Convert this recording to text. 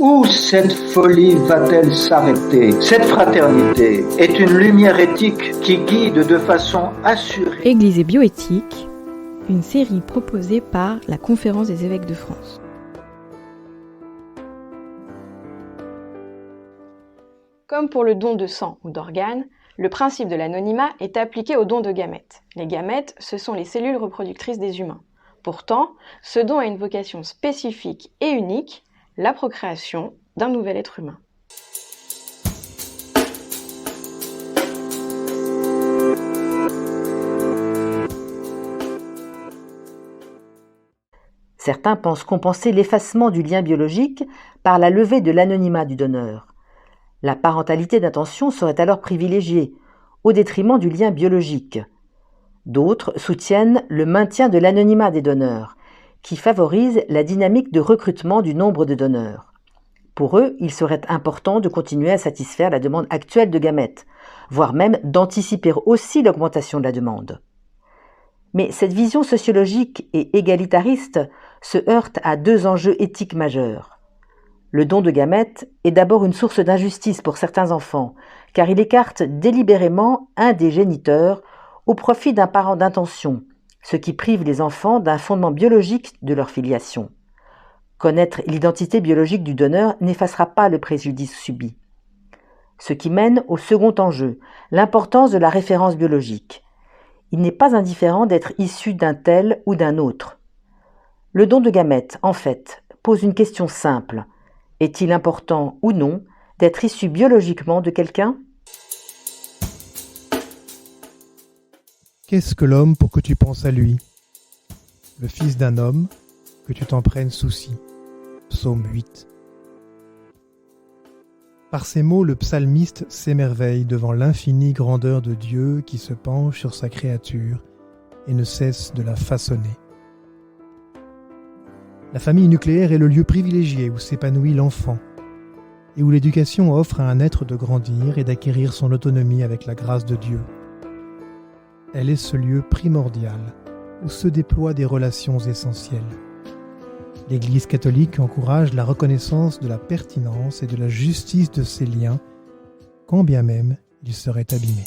Où cette folie va-t-elle s'arrêter? Cette fraternité est une lumière éthique qui guide de façon assurée. Église et bioéthique, une série proposée par la Conférence des évêques de France. Comme pour le don de sang ou d'organes, le principe de l'anonymat est appliqué au don de gamètes. Les gamètes, ce sont les cellules reproductrices des humains. Pourtant, ce don a une vocation spécifique et unique, la procréation d'un nouvel être humain. Certains pensent compenser l'effacement du lien biologique par la levée de l'anonymat du donneur. La parentalité d'intention serait alors privilégiée, au détriment du lien biologique. D'autres soutiennent le maintien de l'anonymat des donneurs, qui favorise la dynamique de recrutement du nombre de donneurs. Pour eux, il serait important de continuer à satisfaire la demande actuelle de gamètes, voire même d'anticiper aussi l'augmentation de la demande. Mais cette vision sociologique et égalitariste se heurte à deux enjeux éthiques majeurs. Le don de gamètes est d'abord une source d'injustice pour certains enfants, car il écarte délibérément un des géniteurs au profit d'un parent d'intention, ce qui prive les enfants d'un fondement biologique de leur filiation. Connaître l'identité biologique du donneur n'effacera pas le préjudice subi. Ce qui mène au second enjeu, l'importance de la référence biologique. Il n'est pas indifférent d'être issu d'un tel ou d'un autre. Le don de gamètes, en fait, pose une question simple. Est-il important ou non d'être issu biologiquement de quelqu'un ? Qu'est-ce que l'homme pour que tu penses à lui? Le fils d'un homme, que tu t'en prennes souci. Psaume 8. Par ces mots, le psalmiste s'émerveille devant l'infinie grandeur de Dieu qui se penche sur sa créature et ne cesse de la façonner. La famille nucléaire est le lieu privilégié où s'épanouit l'enfant et où l'éducation offre à un être de grandir et d'acquérir son autonomie avec la grâce de Dieu. Elle est ce lieu primordial où se déploient des relations essentielles. L'Église catholique encourage la reconnaissance de la pertinence et de la justice de ces liens, quand bien même ils seraient abîmés.